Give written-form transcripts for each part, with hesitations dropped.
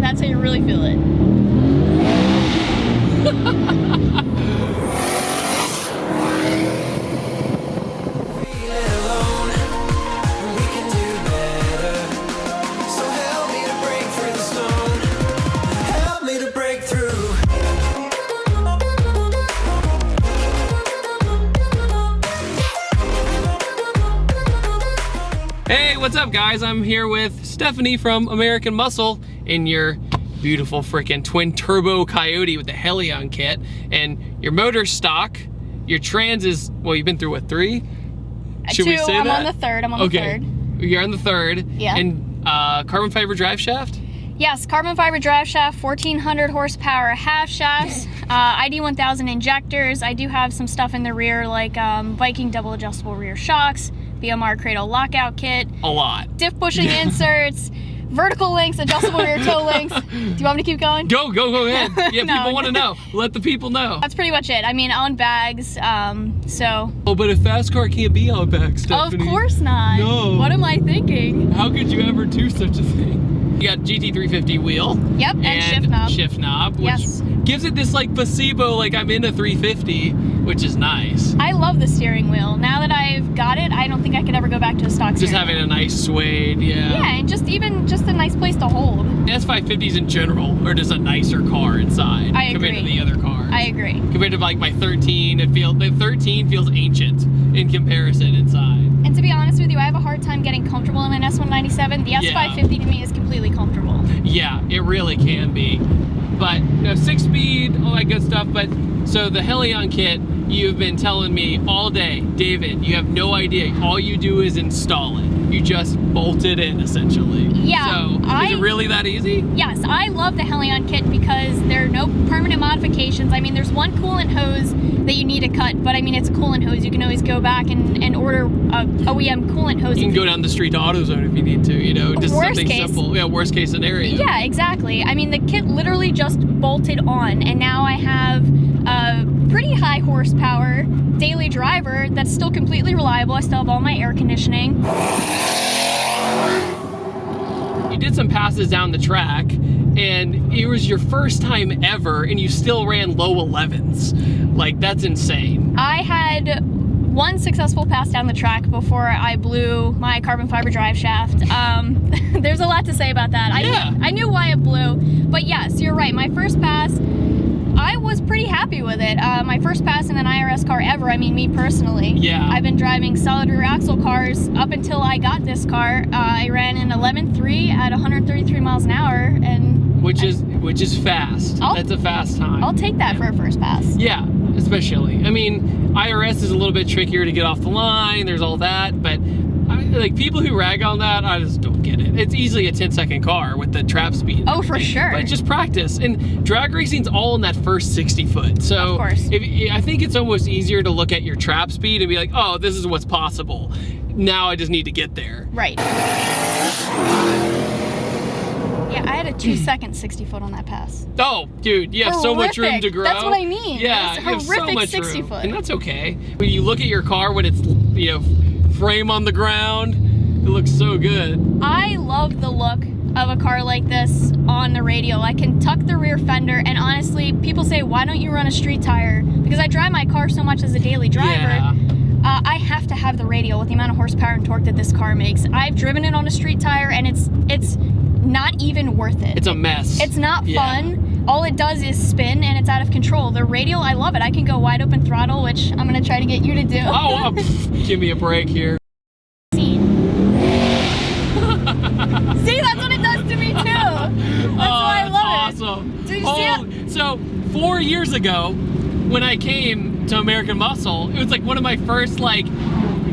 That's how you really feel it. Hey, what's up guys? I'm here with Stephanie from American Muscle in your beautiful freaking twin turbo Coyote with the Helion kit. And your motor's stock, your trans is, well, you've been through what, 3? Should we say I'm that? on the third, I'm on the third. You're on the third. Yeah. And carbon fiber drive shaft? Yes, carbon fiber drive shaft, 1400 horsepower half shafts, ID 1000 injectors. I do have some stuff in the rear like Viking double adjustable rear shocks, BMR cradle lockout kit. A lot. Diff bushing inserts, vertical links, adjustable rear toe links. Do you want me to keep going? Go ahead. Yeah, No. people want to know. Let the people know. That's pretty much it. I mean, on bags, so. Oh, but a fast car can't be on back, Stephanie. Of course not. No. What am I thinking? How could you ever do such a thing? You got GT350 wheel. Yep, and shift knob. Shift knob, which Yes. gives it this like placebo, like I'm in a 350, which is nice. I love the steering wheel. Now that I've got it, I don't think I could ever go back to a stock Just steering having wheel. a nice suede, yeah. Yeah, and just a nice place to hold. S550s in general are just a nicer car inside I compared agree. to the other cars. I agree. Compared to like my 13, the 13 feels ancient in comparison inside. And to be honest with you, I have a hard time getting comfortable in an S197. The S550 to me is completely comfortable. Yeah, it really can be. But you know, 6-speed, all that good stuff. But so the Helion kit, you've been telling me all day, David, you have no idea. All you do is install it. You just bolt it in, essentially. Yeah, So is it really that easy? Yes, I love the Helion kit because there are no permanent modifications. I mean, there's one coolant hose that you need to cut, but I mean, it's a coolant hose. You can always go back and order a OEM coolant hose. You can go down the street to AutoZone if you need to, you know, just Worst something case. simple. Yeah, worst case scenario. Yeah, exactly. I mean, the kit literally just bolted on, and now I have a pretty high horsepower daily driver that's still completely reliable. I still have all my air conditioning. You did some passes down the track, and it was your first time ever, and you still ran low 11s. Like, that's insane. I had one successful pass down the track before I blew my carbon fiber drive shaft. There's a lot to say about that. Yeah. I knew why it blew, but yes, you're right. My first pass, I was pretty happy with it. My first pass in an IRS car ever, I mean me personally. Yeah. I've been driving solid rear axle cars up until I got this car. I ran an 11.3 at 133 miles an hour, and Which is fast. That's a fast time. I'll take that for a first pass. Yeah, especially. I mean, IRS is a little bit trickier to get off the line. There's all that, but like people who rag on that, I just don't get it. It's easily a 10-second car with the trap speed. Oh, for sure. But just practice. And drag racing's all in that first 60 foot. So Of course. I think it's almost easier to look at your trap speed and be like, oh, this is what's possible. Now I just need to get there. Right. Yeah, I had a 2-second 60 foot on that pass. Oh, dude, you have so much room Horrific. to grow. That's what I mean. Yeah, It's you have so horrific much 60 room. foot. And that's okay. When you look at your car when it's, you know, frame on the ground, it looks so good. I love the look of a car like this on the radial. I can tuck the rear fender, and honestly, people say, why don't you run a street tire? Because I drive my car so much as a daily driver. Yeah. I have to have the radial with the amount of horsepower and torque that this car makes. I've driven it on a street tire, and it's not even worth it. It's a mess. It's not Yeah. fun. All it does is spin, and it's out of control. The radial, I love it. I can go wide open throttle, which I'm gonna try to get you to do. Oh, give me a break here. See, that's what it does to me too. That's why I love it. Awesome. Did you see it? So 4 years ago, when I came to American Muscle, it was like one of my first like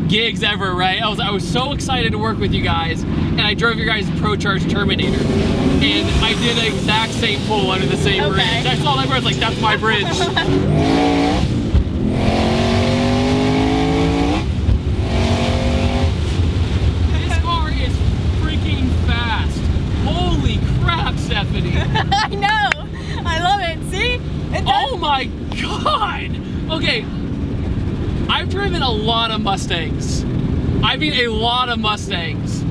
gigs ever, right? I was so excited to work with you guys, and I drove your guys' Pro Charge Terminator, and I did the exact same pull under the same Okay. bridge. I saw that bridge, like that's my bridge. This car is freaking fast. Holy crap, Stephanie. I know. I love it. See? It does. Oh my God. Okay, I've driven a lot of Mustangs. I mean a lot of Mustangs.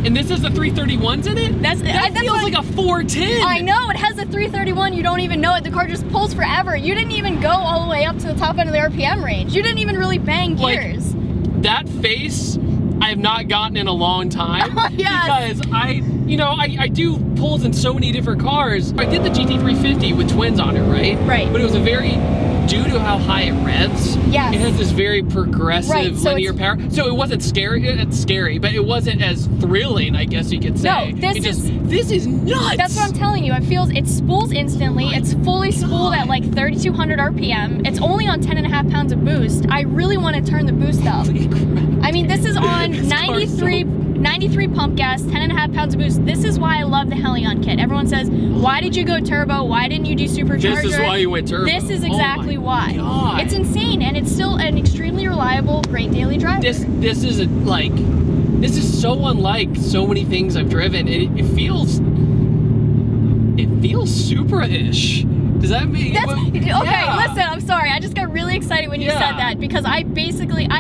And this is the 331s in it? That feels like a 410. I know, it has a 331, you don't even know it. The car just pulls forever. You didn't even go all the way up to the top end of the RPM range. You didn't even really bang gears. That face, I have not gotten in a long time. Yes. Because I do pulls in so many different cars. I did the GT350 with twins on it, right? Right. But it was due to how high it revs, yes. It has this very progressive so linear power. So it wasn't scary, it's scary, but it wasn't as thrilling, I guess you could say. No, this is nuts. That's what I'm telling you. It spools instantly. It's fully spooled at like 3,200 RPM. It's only on 10.5 pounds of boost. I really want to turn the boost up. I mean, this is on 93 pump gas, 10.5 pounds of boost. This is why I love the Helion kit. Everyone says, why did you go turbo? Why didn't you do supercharger? This is why you went turbo. This is exactly why. God. It's insane, and it's still an extremely reliable, great daily driver. This is so unlike so many things I've driven. It feels Supra-ish. Does that mean? Okay, listen, I'm sorry. I just got really excited when you said that because I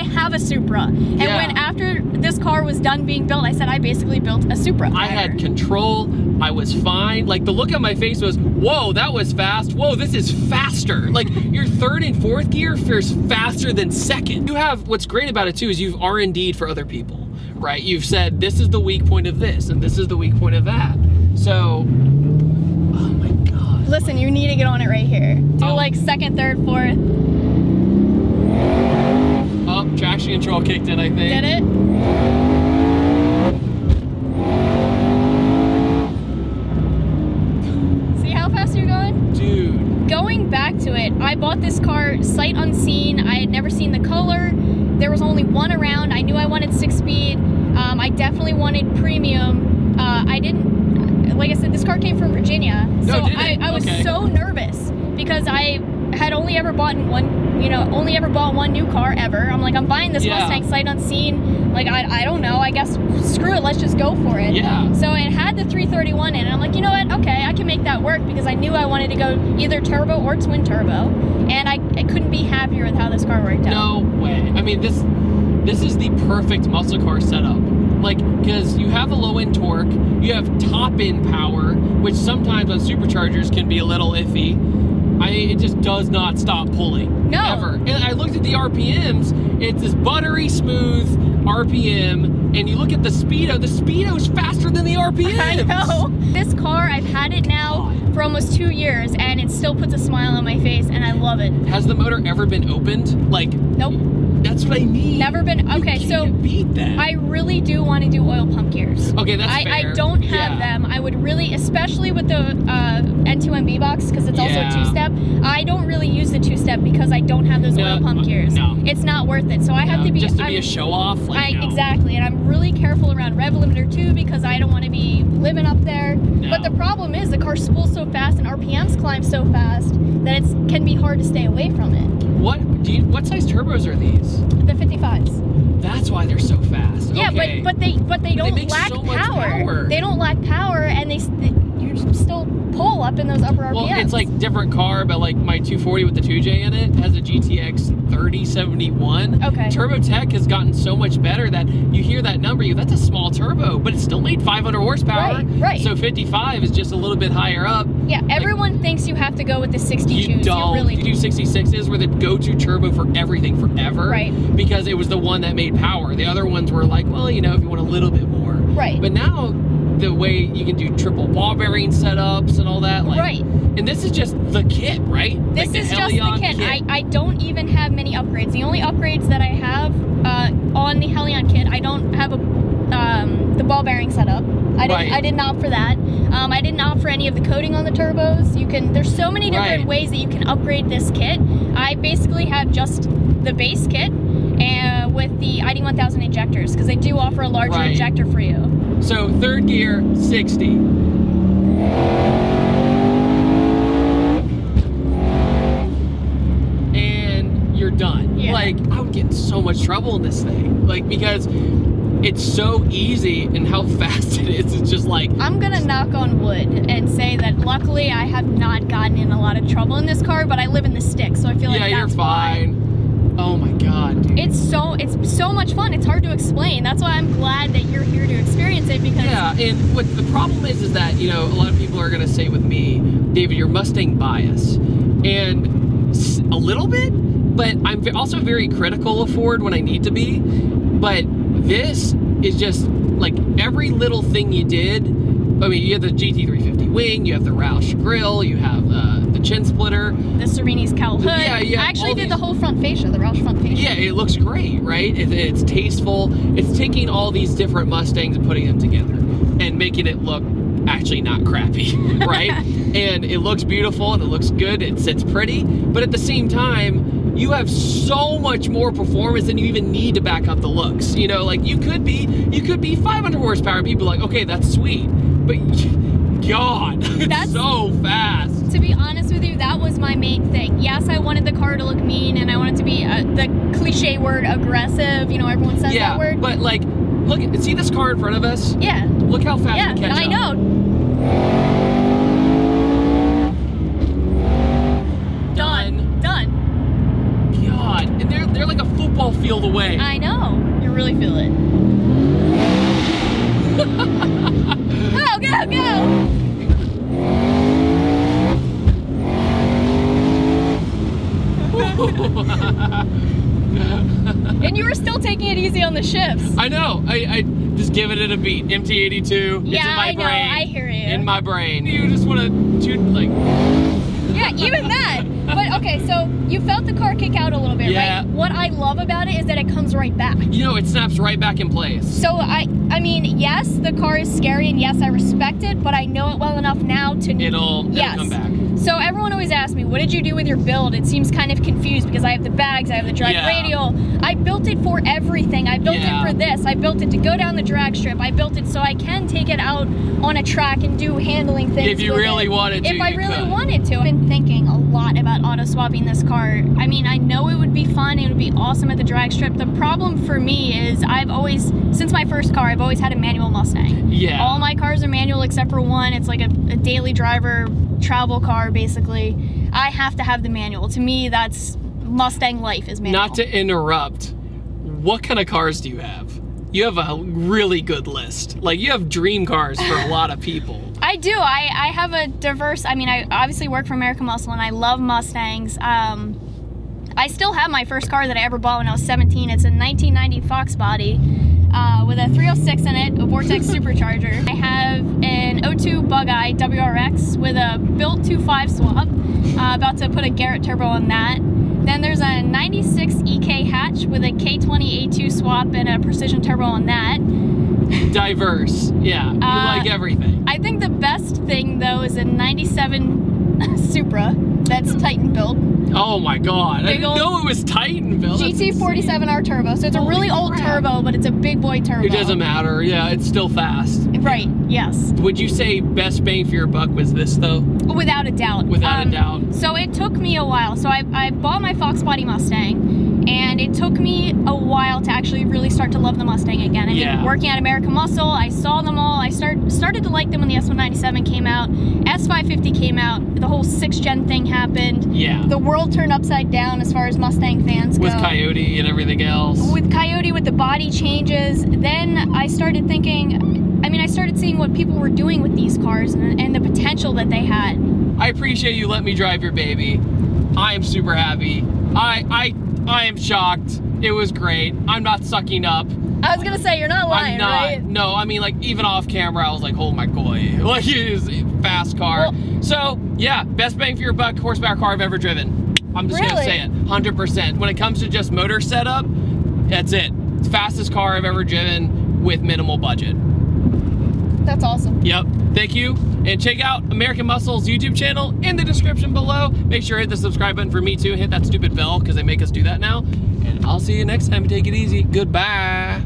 have a Supra. And when after this car was done being built, I said I basically built a Supra. I had control. I was fine. Like the look on my face was, whoa, that was fast. Whoa, this is faster. Like your third and fourth gear feels faster than second. What's great about it too is you've R&D'd for other people, right? You've said, this is the weak point of this and this is the weak point of that. So, oh my God. Listen, you need to get on it right here. Do like second, third, fourth. Oh, traction control kicked in, I think. Did it? See how fast you're going? Dude. Going back to it, I bought this car sight unseen. I had never seen the color. There was only one around. I knew I wanted 6-speed. I definitely wanted premium. I didn't, like I said, this car came from Virginia. So I was so nervous because I had only ever bought one new car ever. I'm like, I'm buying this Mustang sight unseen. Like, I don't know, I guess, screw it, let's just go for it. Yeah. So it had the 331 in it. I'm like, you know what, okay, I can make that work because I knew I wanted to go either turbo or twin turbo. And I couldn't be happier with how this car worked out. No way. I mean, this is the perfect muscle car setup. Like, because you have a low-end torque, you have top-end power, which sometimes on superchargers can be a little iffy. It just does not stop pulling. No. Ever. And I looked at the RPMs, it's this buttery smooth RPM, and you look at the Speedo's faster than the RPMs. I know. This car, I've had it now for almost 2 years, and it still puts a smile on my face, and I love it. Has the motor ever been opened? Like, nope. That's what I mean. Never been. Okay, you can't beat that. I really do want to do oil pump gears. Okay, that's fair. I don't have them. I would really, especially with the N2MB box, because it's also a 2-step. I don't really use the 2-step because I don't have those oil pump gears. No. It's not worth it. So I have to be just to be a show off. Like, exactly, and I'm really careful around rev limiter too because I don't want to be living up there. No. But the problem is the car spools so fast and RPMs climb so fast that it can be hard to stay away from it. What size turbos are these? The 55s. That's why they're so fast. Yeah, okay. but they don't lack so much power. They don't lack power, and you still pull up in those upper RPMs. Well, it's like different car, but like my 240 with the 2J in it has a GTX 3071. Okay. Turbo tech has gotten so much better that you hear that number, that's a small turbo, but it still made 500 horsepower. Right. So 55 is just a little bit higher up. Yeah, everyone thinks you have to go with the 62s. You don't. Really You do 66s were the go-to turbo for everything forever. Right. Because it was the one that made power. The other ones were like, well, if you want a little bit more. Right. But now, the way you can do triple ball bearing setups and all that. Right. And this is just the kit, right? This is just the kit. I don't even have many upgrades. The only upgrades that I have on the Helion kit, I don't have the ball bearing setup. I didn't opt for that. I didn't opt for any of the coating on the turbos. There's so many different ways that you can upgrade this kit. I basically have just the base kit and with the ID1000 injectors because they do offer a larger injector for you. So third gear, 60. And you're done. Yeah. Like, I would get in so much trouble in this thing. Like, because it's so easy and how fast it is. It's just like... I'm gonna knock on wood and say that luckily I have not gotten in a lot of trouble in this car, but I live in the sticks, so I feel like that's you're fine. Oh my God, dude. It's so much fun. It's hard to explain. That's why I'm glad that you're here to experience it, because Yeah, and what the problem is that, you know, a lot of people are gonna say with me, David, you're Mustang biased. And a little bit, but I'm also very critical of Ford when I need to be. But this is just like every little thing you did. I mean, you have the GT350 wing, you have the Roush grille, you have the chin splitter, the Sereni's cowl hood. Yeah, yeah, I actually all did these- the whole front fascia, the Roush front fascia. Yeah, it looks great, right? It's tasteful. It's taking all these different Mustangs and putting them together and making it look actually not crappy, right? And it looks beautiful and it looks good. It sits pretty, but at the same time, you have so much more performance than you even need to back up the looks. You know, like you could be 500 horsepower. And people are like, okay, that's sweet, but God, it's so fast. To be honest with you, that was my main thing. Yes, I wanted the car to look mean, and I wanted to be the cliche word aggressive. You know, everyone says that word. But like, look, see this car in front of us? Yeah. Look how fast Yeah, we catch I up. know. Done. God, and they're like a football field away. I know. You really feel it. Go! And you were still taking it easy on the shifts. I know. I just giving it a beat. MT82. It's in Yeah, my I know. brain. I hear you. In my brain. You just want to shoot like. Yeah, even that. But okay, so you felt the car kick out a little bit, Yeah. right? What I love about it is that it comes right back. You know, it snaps right back in place. So I mean, yes, the car is scary, and yes, I respect it, but I know it well enough now to It'll come back. So everyone always asks me, what did you do with your build? It seems kind of confused because I have the bags, I have the drag radial. I built it for everything. I built it for this. I built it to go down the drag strip. I built it so I can take it out on a track and do handling things. If you really wanted to, If I you really could. wanted to. I've been thinking a lot about auto swapping this car. I mean, I know it would be fun. It would be awesome at the drag strip. The problem for me is I've always, since my first car, I've always had a manual Mustang. Yeah. All my cars are manual except for one. It's like a daily driver travel car, basically. I have to have the manual. To me, that's Mustang life is manual. Not to interrupt, what kind of cars do you have? You have a really good list. Like, you have dream cars for a lot of people. I do. I have a diverse, I mean, I obviously work for American Muscle and I love Mustangs. I still have my first car that I ever bought when I was 17. It's a 1990 Fox body with a 306 in it, a Vortex supercharger. I have an 02 Bug-Eye WRX with a built 2.5 swap. About to put a Garrett turbo on that. Then there's a 96 EK hatch with a K20 A2 swap and a precision turbo on that. Diverse. Yeah, you like everything. I think the best thing though is a 97 Supra that's Titan built. Oh my God, I Big didn't old know it was Titan built. GT47R turbo, so it's a really old turbo, but it's a big boy turbo. It doesn't matter, yeah, it's still fast. Right, yes. Would you say best bang for your buck was this though? Without a doubt. Without a doubt. So it took me a while. So I bought my Fox Body Mustang, and it took me a while to actually really start to love the Mustang again. I mean, working at American Muscle, I saw them all. I started to like them when the S197 came out, S550 came out, the whole 6th gen thing happened. Yeah. The world turned upside down as far as Mustang fans go. With Coyote and everything else. With Coyote, with the body changes, then I started thinking, I mean, I started seeing what people were doing with these cars and the potential that they had. I appreciate you letting me drive your baby. I am super happy. I am shocked. It was great. I'm not sucking up. I was gonna say, you're not lying, I'm not. right? No, I mean, like, even off camera, I was like, oh my God. Like, it is a fast car. Well, so, yeah, best bang for your buck horsepower car I've ever driven. I'm just gonna say it, 100%. When it comes to just motor setup, that's it. It's the fastest car I've ever driven with minimal budget. That's awesome. Yep, thank you. And check out American Muscle's YouTube channel in the description below. Make sure to hit the subscribe button for me too. Hit that stupid bell because they make us do that now. And I'll see you next time. Take it easy. Goodbye.